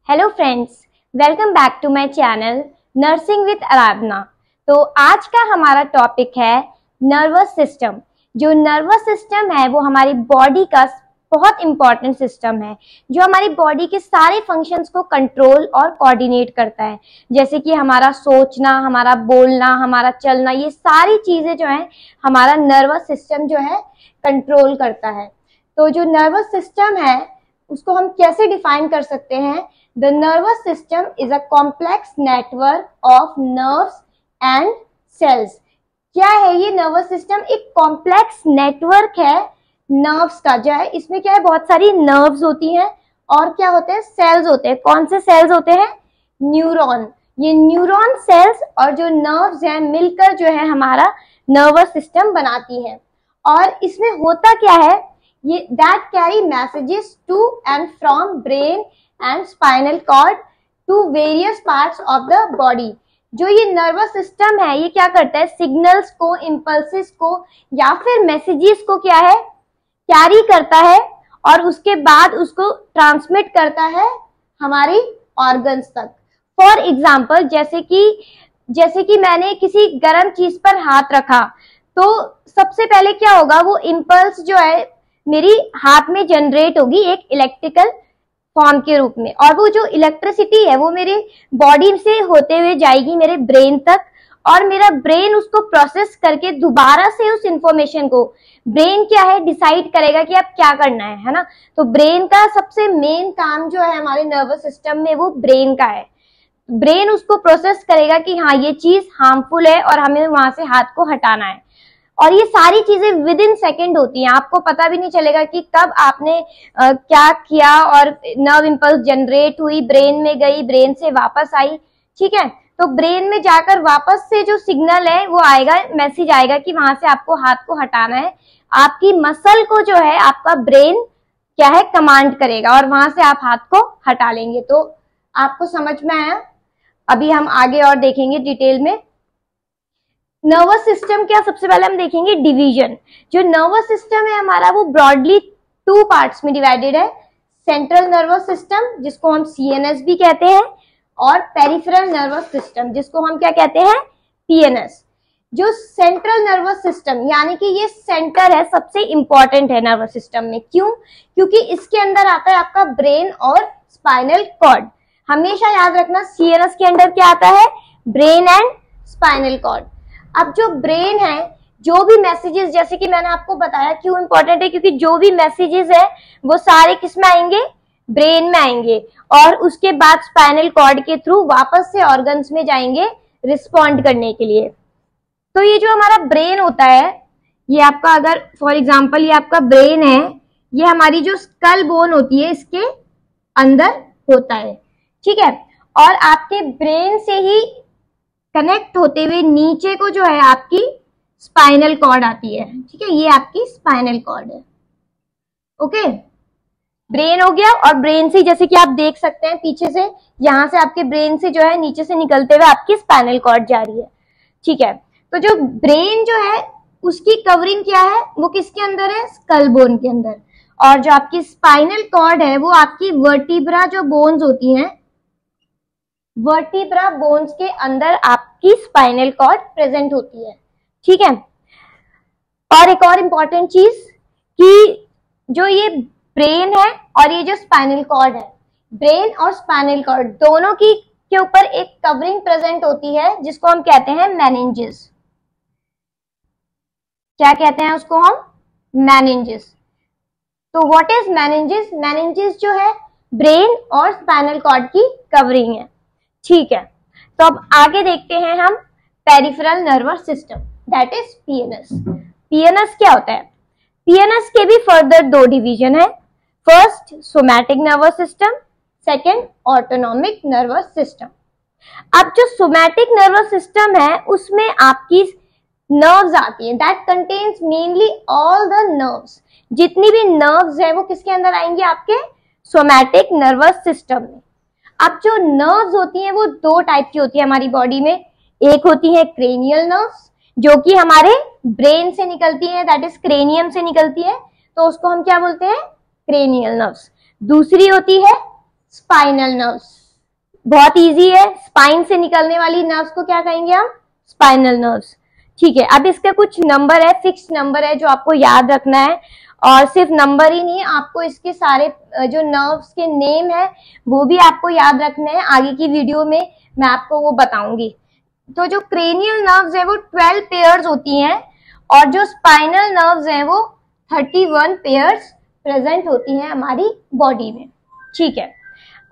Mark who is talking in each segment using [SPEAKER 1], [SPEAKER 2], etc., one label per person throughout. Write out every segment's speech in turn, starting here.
[SPEAKER 1] Hello friends, welcome back to my channel nursing with Aradhana. तो आज का हमारा टॉपिक है नर्वस सिस्टम। जो नर्वस सिस्टम है वो हमारी बॉडी का बहुत इंपॉर्टेंट सिस्टम है, जो हमारी बॉडी के सारे फंक्शंस को कंट्रोल और कोऑर्डिनेट करता है। जैसे कि हमारा सोचना, हमारा बोलना, हमारा चलना, ये सारी चीजें जो है हमारा नर्वस सिस्टम जो है कंट्रोल करता है। तो जो नर्वस सिस्टम है उसको हम कैसे डिफाइन कर सकते हैं? The nervous system is a complex network of nerves and cells। क्या है ये नर्वस सिस्टम? एक कॉम्प्लेक्स नेटवर्क है नर्व्स का, जो है इसमें क्या है, बहुत सारी नर्व्स होती हैं और क्या होते हैं, सेल्स होते हैं। कौन से सेल्स होते हैं? न्यूरॉन। ये न्यूरॉन सेल्स और जो नर्व्स हैं मिलकर जो है हमारा नर्वस सिस्टम बनाती है। और इसमें होता क्या है, ये that carry messages to and from brain and spinal cord to various parts of the body. जो ये नर्वस सिस्टम है ये क्या करता है, सिग्नल्स को, इम्पल्सेस को या फिर मैसेजेस को क्या है, कैरी करता है और उसके बाद उसको ट्रांसमिट करता है हमारी ऑर्गन्स तक। फॉर एग्जाम्पल, जैसे कि मैंने किसी गर्म चीज पर हाथ रखा तो सबसे पहले क्या होगा, वो इम्पल्स जो है मेरी हाथ में जनरेट होगी एक इलेक्ट्रिकल फॉर्म के रूप में, और वो जो इलेक्ट्रिसिटी है वो मेरे बॉडी से होते हुए जाएगी मेरे ब्रेन तक, और मेरा ब्रेन उसको प्रोसेस करके दोबारा से उस इंफॉर्मेशन को ब्रेन क्या है डिसाइड करेगा कि अब क्या करना है ना। तो ब्रेन का सबसे मेन काम जो है हमारे नर्वस सिस्टम में वो ब्रेन का है। ब्रेन उसको प्रोसेस करेगा कि हाँ ये चीज हार्मफुल है और हमें वहां से हाथ को हटाना है। और ये सारी चीजें विद इन सेकेंड होती हैं, आपको पता भी नहीं चलेगा कि कब आपने क्या किया और नर्व इंपल्स जनरेट हुई, ब्रेन में गई, ब्रेन से वापस आई। ठीक है, तो ब्रेन में जाकर वापस से जो सिग्नल है वो आएगा, मैसेज आएगा कि वहां से आपको हाथ को हटाना है। आपकी मसल को जो है आपका ब्रेन क्या है कमांड करेगा और वहां से आप हाथ को हटा लेंगे। तो आपको समझ में आया? अभी हम आगे और देखेंगे डिटेल में। नर्वस सिस्टम क्या, सबसे पहले हम देखेंगे डिवीजन। जो नर्वस सिस्टम है हमारा वो ब्रॉडली 2 पार्ट्स में डिवाइडेड है। सेंट्रल नर्वस सिस्टम जिसको हम सीएनएस भी कहते हैं, और पेरिफेरल नर्वस सिस्टम जिसको हम क्या कहते हैं, पीएनएस। जो सेंट्रल नर्वस सिस्टम यानी कि ये सेंटर है, सबसे इंपॉर्टेंट है नर्वस सिस्टम में। क्यों? क्योंकि इसके अंदर आता है आपका ब्रेन और स्पाइनल कॉर्ड। हमेशा याद रखना, सीएनएस के अंदर क्या आता है, ब्रेन एंड स्पाइनल कॉर्ड। अब जो ब्रेन है, जो भी मैसेजेस, जैसे कि मैंने आपको बताया क्यों इंपॉर्टेंट है, क्योंकि जो भी मैसेजेस है वो सारे किस में आएंगे, ब्रेन में आएंगे, और उसके बाद स्पाइनल कॉर्ड के थ्रू वापस से ऑर्गन्स में जाएंगे रिस्पॉन्ड करने के लिए। तो ये जो हमारा ब्रेन होता है, ये आपका, अगर फॉर एग्जाम्पल ये आपका ब्रेन है, ये हमारी जो स्कल बोन होती है इसके अंदर होता है। ठीक है, और आपके ब्रेन से ही कनेक्ट होते हुए नीचे को जो है आपकी स्पाइनल कॉर्ड आती है। ठीक है, ये आपकी स्पाइनल कॉर्ड है। ओके, ब्रेन हो गया, और ब्रेन से जैसे कि आप देख सकते हैं पीछे से, यहां से आपके ब्रेन से जो है नीचे से निकलते हुए आपकी स्पाइनल कॉर्ड जा रही है। ठीक है, तो जो ब्रेन जो है उसकी कवरिंग क्या है, वो किसके अंदर है, स्कल बोन के अंदर। और जो आपकी स्पाइनल कॉर्ड है वो आपकी वर्टिब्रा जो बोन्स होती हैं, वर्टिब्रा बोन्स के अंदर आपकी स्पाइनल कॉर्ड प्रेजेंट होती है। ठीक है, और एक और इंपॉर्टेंट चीज कि जो ये ब्रेन है और ये जो स्पाइनल कॉर्ड है, ब्रेन और स्पाइनल कॉर्ड दोनों की के ऊपर एक कवरिंग प्रेजेंट होती है जिसको हम कहते हैं मेनिंजेस। क्या कहते हैं उसको हम, मेनिंजेस। तो व्हाट इज मेनिंजेस? मेनिंजेस जो है ब्रेन और स्पाइनल कॉर्ड की कवरिंग है। ठीक है, तो अब आगे देखते हैं हम peripheral nervous system, that is PNS. PNS क्या होता है? पीएनएस के भी फर्दर 2 डिवीजन है। First somatic nervous system, second autonomic nervous system. अब जो सोमैटिक नर्वस सिस्टम है उसमें आपकी नर्व्स आती है, that contains mainly all the nerves. जितनी भी नर्व्स है वो किसके अंदर आएंगी, आपके सोमैटिक नर्वस सिस्टम में। अब जो नर्व्स होती हैं वो 2 टाइप की होती है हमारी बॉडी में। एक होती है क्रेनियल नर्व्स जो कि हमारे ब्रेन से निकलती है, दैट इज क्रेनियम से निकलती है, तो उसको हम क्या बोलते हैं, क्रेनियल नर्व्स। दूसरी होती है स्पाइनल नर्व्स। बहुत इजी है, स्पाइन से निकलने वाली नर्व्स को क्या कहेंगे हम? Spinal nerves. ठीक है, अब इसके कुछ नंबर है, फिक्स नंबर है जो आपको याद रखना है। और सिर्फ नंबर ही नहीं, आपको इसके सारे जो नर्व्स के नेम है वो भी आपको याद रखने हैं। आगे की वीडियो में मैं आपको वो बताऊंगी। तो जो क्रेनियल नर्व्स है वो 12 पेयर्स होती हैं और जो स्पाइनल नर्व्स हैं वो 31 पेयर्स प्रेजेंट होती हैं हमारी बॉडी में। ठीक है,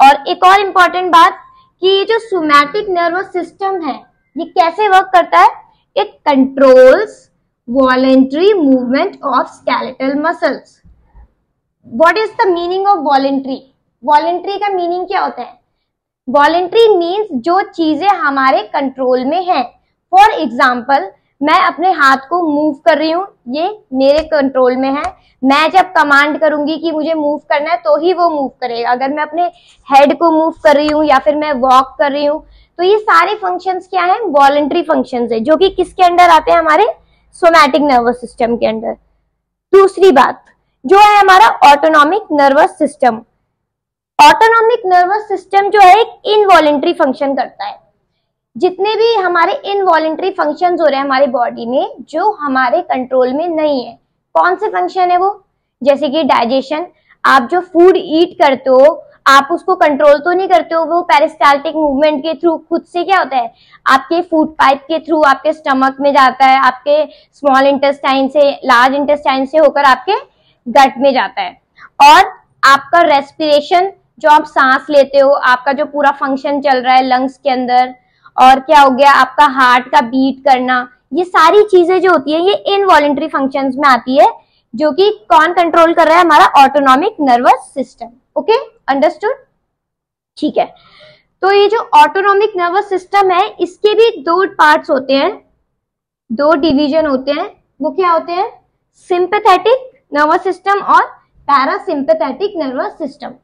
[SPEAKER 1] और एक और इम्पॉर्टेंट बात कि ये जो सोमैटिक नर्वस सिस्टम है ये कैसे वर्क करता है? It controls voluntary movement of skeletal muscles. What is the meaning of voluntary? Voluntary का मीनिंग क्या होता है? वॉलेंट्री मीन्स जो चीजें हमारे कंट्रोल में है। फॉर एग्जाम्पल, मैं अपने हाथ को मूव कर रही हूँ, ये मेरे कंट्रोल में है। मैं जब कमांड करूंगी कि मुझे मूव करना है तो ही वो मूव करेगा। अगर मैं अपने हेड को मूव कर रही हूँ या फिर मैं वॉक कर रही हूँ, तो ये सारे फंक्शंस क्या हैं? वॉलेंट्री फंक्शंस है, जो कि किसके अंडर आते हैं? हमारे सोमैटिक नर्वस सिस्टम के अंडर। दूसरी बात जो है हमारा autonomic nervous system. Autonomic nervous system जो है एक इनवॉलेंट्री फंक्शन करता है। जितने भी हमारे इनवॉलेंट्री फंक्शंस हो रहे हैं हमारे बॉडी में जो हमारे कंट्रोल में नहीं है, कौन से फंक्शन है वो? जैसे कि डाइजेशन, आप जो फूड ईट करते हो आप उसको कंट्रोल तो नहीं करते हो, वो पेरिस्टाल्टिक मूवमेंट के थ्रू खुद से क्या होता है, आपके फूड पाइप के थ्रू आपके स्टमक में जाता है, आपके स्मॉल इंटेस्टाइन से, लार्ज इंटेस्टाइन से होकर आपके गट में जाता है। और आपका रेस्पिरेशन, जो आप सांस लेते हो, आपका जो पूरा फंक्शन चल रहा है लंग्स के अंदर, और क्या हो गया आपका हार्ट का बीट करना, ये सारी चीजें जो होती है ये इनवॉलेंट्री फंक्शंस में आती है, जो कि कौन कंट्रोल कर रहा है? हमारा autonomic nervous system. Okay, understood? ठीक है, तो ये जो ऑटोनॉमिक नर्वस सिस्टम है इसके भी दो पार्ट्स होते हैं, दो डिवीजन होते हैं। वो क्या होते हैं? सिंपैथेटिक नर्वस सिस्टम और पैरासिम्पैथेटिक नर्वस सिस्टम।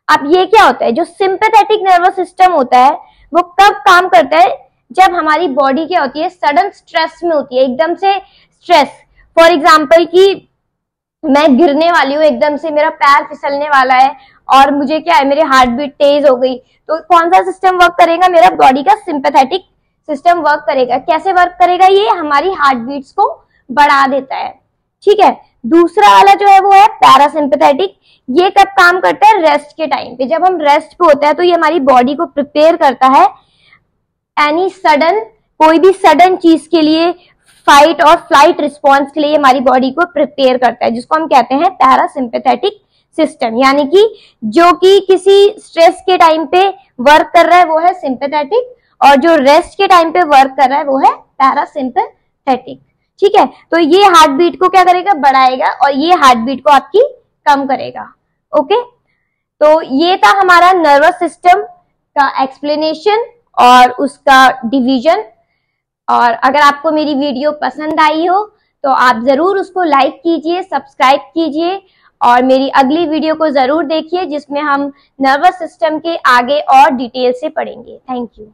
[SPEAKER 1] अब ये क्या होता है? जो सिंपैथेटिक नर्वस सिस्टम होता है वो कब काम करता है? जब हमारी बॉडी क्या होती है? सडन स्ट्रेस में होती है, एकदम से स्ट्रेस। फॉर एग्जाम्पल कि मैं गिरने वाली हूँ, एकदम से मेरा पैर फिसलने वाला है और मुझे क्या है, मेरी हार्ट बीट तेज हो गई, तो कौन सा सिस्टम वर्क करेगा? मेरा बॉडी का सिंपैथेटिक सिस्टम वर्क करेगा। कैसे वर्क करेगा? ये हमारी हार्ट बीट्स को बढ़ा देता है। ठीक है, दूसरा वाला जो है वो है पैरासिम्पैथेटिक। ये कब काम करता है? रेस्ट के टाइम पे। जब हम रेस्ट पे होते हैं तो ये हमारी बॉडी को प्रिपेयर करता है एनी सडन, कोई भी सडन चीज के लिए, फाइट और फ्लाइट रिस्पॉन्स के लिए हमारी बॉडी को प्रिपेयर करता है, जिसको हम कहते हैं पैरासिम्पैथेटिक सिस्टम। यानी कि जो कि किसी स्ट्रेस के टाइम पे वर्क कर रहा है वो है सिंपैथेटिक, और जो रेस्ट के टाइम पे वर्क कर रहा है वो है पैरासिम्पैथेटिक। ठीक है, तो ये हार्ट बीट को क्या करेगा? बढ़ाएगा, और ये हार्ट बीट को आपकी कम करेगा। ओके, तो ये था हमारा नर्वस सिस्टम का एक्सप्लेनेशन और उसका डिवीजन। और अगर आपको मेरी वीडियो पसंद आई हो तो आप जरूर उसको लाइक कीजिए, सब्सक्राइब कीजिए, और मेरी अगली वीडियो को जरूर देखिए जिसमें हम नर्वस सिस्टम के आगे और डिटेल से पढ़ेंगे। Thank you.